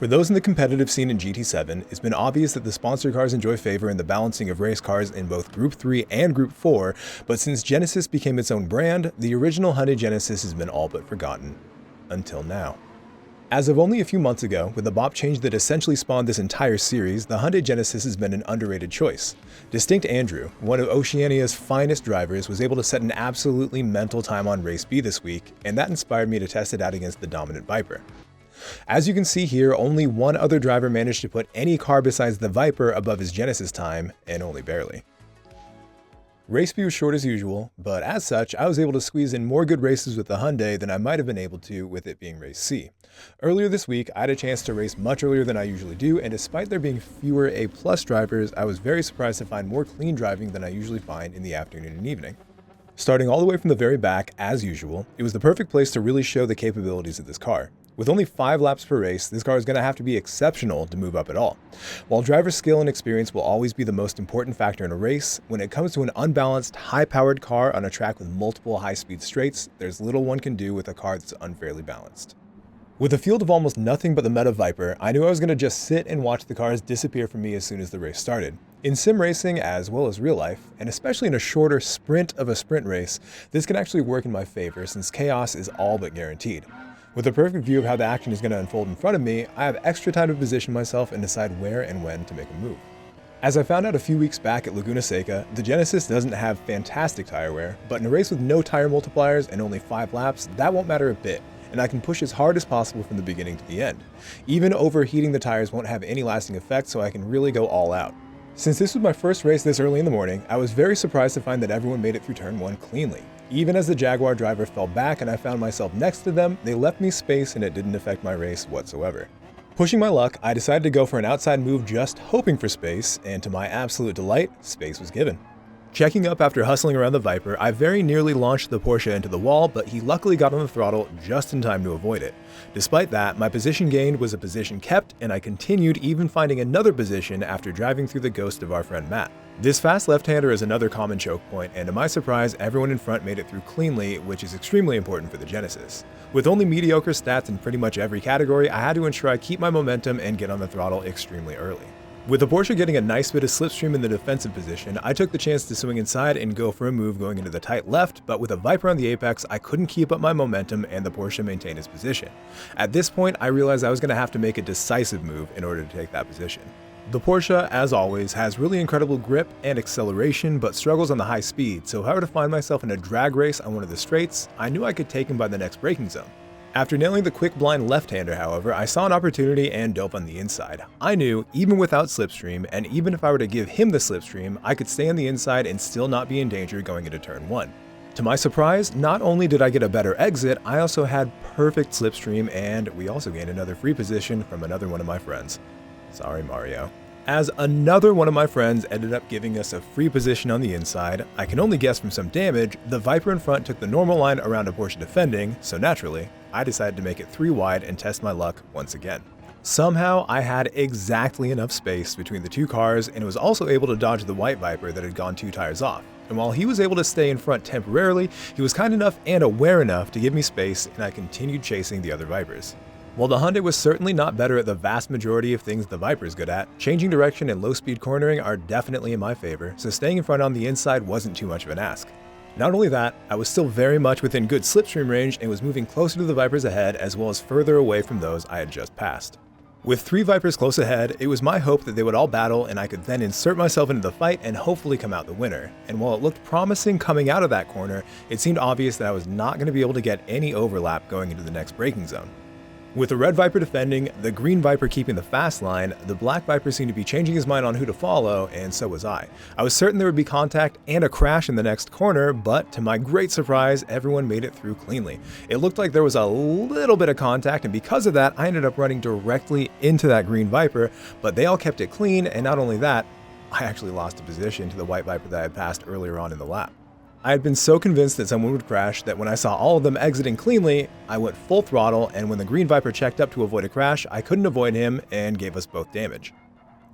For those in the competitive scene in GT7, it's been obvious that the sponsor cars enjoy favor in the balancing of race cars in both Group 3 and Group 4, but since Genesis became its own brand, the original Hyundai Genesis has been all but forgotten. Until now. As of only a few months ago, with the Bape change that essentially spawned this entire series, the Hyundai Genesis has been an underrated choice. Distinct Andrew, one of Oceania's finest drivers, was able to set an absolutely mental time on Race B this week, and that inspired me to test it out against the dominant Viper. As you can see here, only one other driver managed to put any car besides the Viper above his Genesis time, and only barely. Race B was short as usual, but as such, I was able to squeeze in more good races with the Hyundai than I might have been able to with it being Race C. Earlier this week, I had a chance to race much earlier than I usually do, and despite there being fewer A+ drivers, I was very surprised to find more clean driving than I usually find in the afternoon and evening. Starting all the way from the very back, as usual, it was the perfect place to really show the capabilities of this car. With only 5 laps per race, this car is going to have to be exceptional to move up at all. While driver skill and experience will always be the most important factor in a race, when it comes to an unbalanced, high-powered car on a track with multiple high-speed straights, there's little one can do with a car that's unfairly balanced. With a field of almost nothing but the meta Viper, I knew I was going to just sit and watch the cars disappear from me as soon as the race started. In sim racing, as well as real life, and especially in a shorter sprint of a sprint race, this can actually work in my favor since chaos is all but guaranteed. With a perfect view of how the action is going to unfold in front of me, I have extra time to position myself and decide where and when to make a move. As I found out a few weeks back at Laguna Seca, the Genesis doesn't have fantastic tire wear, but in a race with no tire multipliers and only 5 laps, that won't matter a bit, and I can push as hard as possible from the beginning to the end. Even overheating the tires won't have any lasting effect, so I can really go all out. Since this was my first race this early in the morning, I was very surprised to find that everyone made it through turn 1 cleanly. Even as the Jaguar driver fell back and I found myself next to them, they left me space and it didn't affect my race whatsoever. Pushing my luck, I decided to go for an outside move just hoping for space, and to my absolute delight, space was given. Checking up after hustling around the Viper, I very nearly launched the Porsche into the wall, but he luckily got on the throttle just in time to avoid it. Despite that, my position gained was a position kept, and I continued even finding another position after driving through the ghost of our friend Matt. This fast left-hander is another common choke point, and to my surprise, everyone in front made it through cleanly, which is extremely important for the Genesis. With only mediocre stats in pretty much every category, I had to ensure I keep my momentum and get on the throttle extremely early. With the Porsche getting a nice bit of slipstream in the defensive position, I took the chance to swing inside and go for a move going into the tight left, but with a Viper on the apex, I couldn't keep up my momentum and the Porsche maintained its position. At this point, I realized I was going to have to make a decisive move in order to take that position. The Porsche, as always, has really incredible grip and acceleration, but struggles on the high speed, so if I were to find myself in a drag race on one of the straights, I knew I could take him by the next braking zone. After nailing the quick blind left-hander, however, I saw an opportunity and dove on the inside. I knew, even without slipstream, and even if I were to give him the slipstream, I could stay on the inside and still not be in danger going into turn 1. To my surprise, not only did I get a better exit, I also had perfect slipstream, and we also gained another free position from another one of my friends. Sorry, Mario. As another one of my friends ended up giving us a free position on the inside, I can only guess from some damage, the Viper in front took the normal line around a Porsche defending, so naturally, I decided to make it 3 wide and test my luck once again. Somehow, I had exactly enough space between the two cars and was also able to dodge the white Viper that had gone 2 tires off. And while he was able to stay in front temporarily, he was kind enough and aware enough to give me space, and I continued chasing the other Vipers. While the Hyundai was certainly not better at the vast majority of things the Viper is good at, changing direction and low-speed cornering are definitely in my favor, so staying in front on the inside wasn't too much of an ask. Not only that, I was still very much within good slipstream range and was moving closer to the Vipers ahead as well as further away from those I had just passed. With 3 Vipers close ahead, it was my hope that they would all battle and I could then insert myself into the fight and hopefully come out the winner. And while it looked promising coming out of that corner, it seemed obvious that I was not going to be able to get any overlap going into the next braking zone. With the red Viper defending, the green Viper keeping the fast line, the black Viper seemed to be changing his mind on who to follow, and so was I. I was certain there would be contact and a crash in the next corner, but to my great surprise, everyone made it through cleanly. It looked like there was a little bit of contact, and because of that, I ended up running directly into that green Viper, but they all kept it clean, and not only that, I actually lost a position to the white Viper that I had passed earlier on in the lap. I had been so convinced that someone would crash that when I saw all of them exiting cleanly, I went full throttle, and when the green Viper checked up to avoid a crash, I couldn't avoid him and gave us both damage.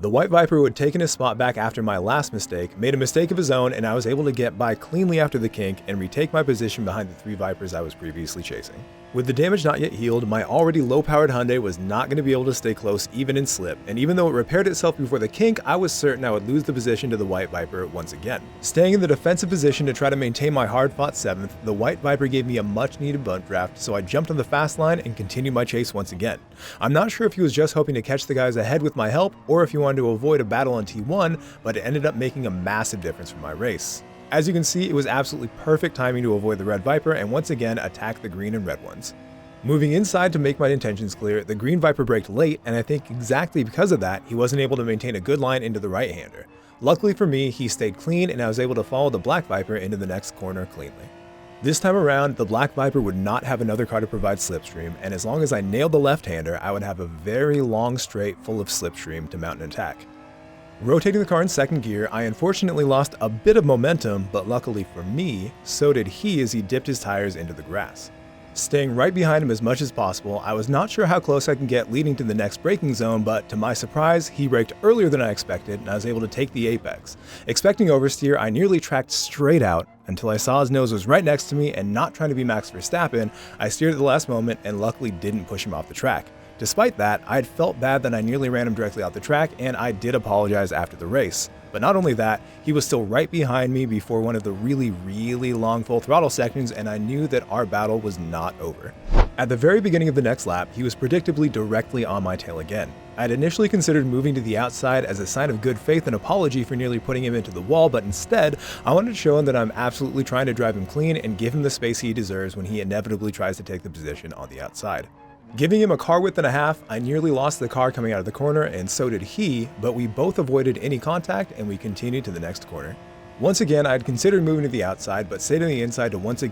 The white Viper, who had taken his spot back after my last mistake, made a mistake of his own, and I was able to get by cleanly after the kink and retake my position behind the 3 Vipers I was previously chasing. With the damage not yet healed, my already low-powered Hyundai was not going to be able to stay close even in slip, and even though it repaired itself before the kink, I was certain I would lose the position to the White Viper once again. Staying in the defensive position to try to maintain my hard-fought 7th, the White Viper gave me a much-needed bump draft, so I jumped on the fast line and continued my chase once again. I'm not sure if he was just hoping to catch the guys ahead with my help, or if he wanted to avoid a battle on T1, but it ended up making a massive difference for my race. As you can see, it was absolutely perfect timing to avoid the Red Viper and once again attack the green and red ones. Moving inside to make my intentions clear, the green Viper braked late, and I think exactly because of that, he wasn't able to maintain a good line into the right-hander. Luckily for me, he stayed clean and I was able to follow the black Viper into the next corner cleanly. This time around, the black Viper would not have another car to provide slipstream, and as long as I nailed the left-hander, I would have a very long straight full of slipstream to mount an attack. Rotating the car in second gear, I unfortunately lost a bit of momentum, but luckily for me, so did he as he dipped his tires into the grass. Staying right behind him as much as possible, I was not sure how close I can get leading to the next braking zone, but to my surprise, he braked earlier than I expected and I was able to take the apex. Expecting oversteer, I nearly tracked straight out until I saw his nose was right next to me, and not trying to be Max Verstappen, I steered at the last moment and luckily didn't push him off the track. Despite that, I had felt bad that I nearly ran him directly out the track, and I did apologize after the race. But not only that, he was still right behind me before one of the really long full throttle sections, and I knew that our battle was not over. At the very beginning of the next lap, he was predictably directly on my tail again. I had initially considered moving to the outside as a sign of good faith and apology for nearly putting him into the wall, but instead, I wanted to show him that I'm absolutely trying to drive him clean and give him the space he deserves when he inevitably tries to take the position on the outside. Giving him a car width and a half, I nearly lost the car coming out of the corner, and so did he, but we both avoided any contact and we continued to the next corner. Once again, I had considered moving to the outside, but stayed on the inside to once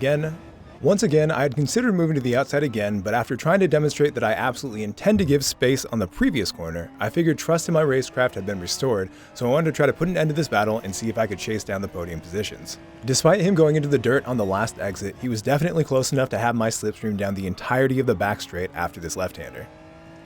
again, I had considered moving to the outside again, but after trying to demonstrate that I absolutely intend to give space on the previous corner, I figured trust in my racecraft had been restored, so I wanted to try to put an end to this battle and see if I could chase down the podium positions. Despite him going into the dirt on the last exit, he was definitely close enough to have my slipstream down the entirety of the back straight after this left-hander.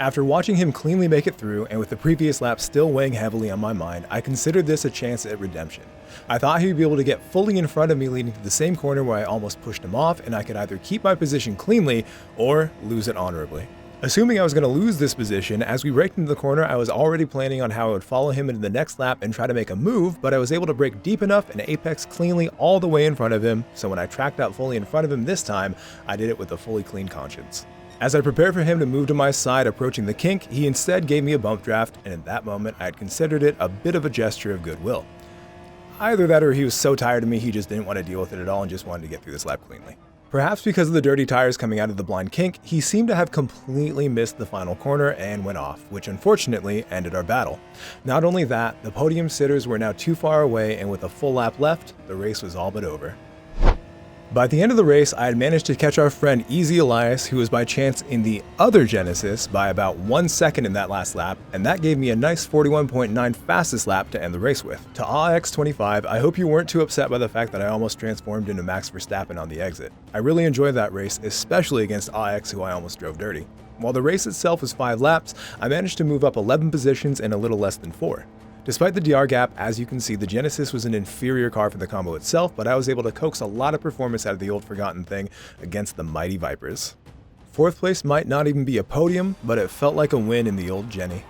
After watching him cleanly make it through, and with the previous lap still weighing heavily on my mind, I considered this a chance at redemption. I thought he would be able to get fully in front of me leading to the same corner where I almost pushed him off, and I could either keep my position cleanly or lose it honorably. Assuming I was going to lose this position, as we braked into the corner, I was already planning on how I would follow him into the next lap and try to make a move, but I was able to brake deep enough and apex cleanly all the way in front of him, so when I tracked out fully in front of him this time, I did it with a fully clean conscience. As I prepared for him to move to my side approaching the kink, he instead gave me a bump draft, and in that moment I had considered it a bit of a gesture of goodwill. Either that or he was so tired of me he just didn't want to deal with it at all and just wanted to get through this lap cleanly. Perhaps because of the dirty tires coming out of the blind kink, he seemed to have completely missed the final corner and went off, which unfortunately ended our battle. Not only that, the podium sitters were now too far away, and with a full lap left, the race was all but over. By the end of the race, I had managed to catch our friend Easy Elias, who was by chance in the other Genesis, by about 1 second in that last lap, and that gave me a nice 41.9 fastest lap to end the race with. To AX25, I hope you weren't too upset by the fact that I almost transformed into Max Verstappen on the exit. I really enjoyed that race, especially against AX, who I almost drove dirty. While the race itself was 5 laps, I managed to move up 11 positions in a little less than 4. Despite the DR gap, as you can see, the Genesis was an inferior car for the combo itself, but I was able to coax a lot of performance out of the old forgotten thing against the mighty Vipers. 4th place might not even be a podium, but it felt like a win in the old Jenny.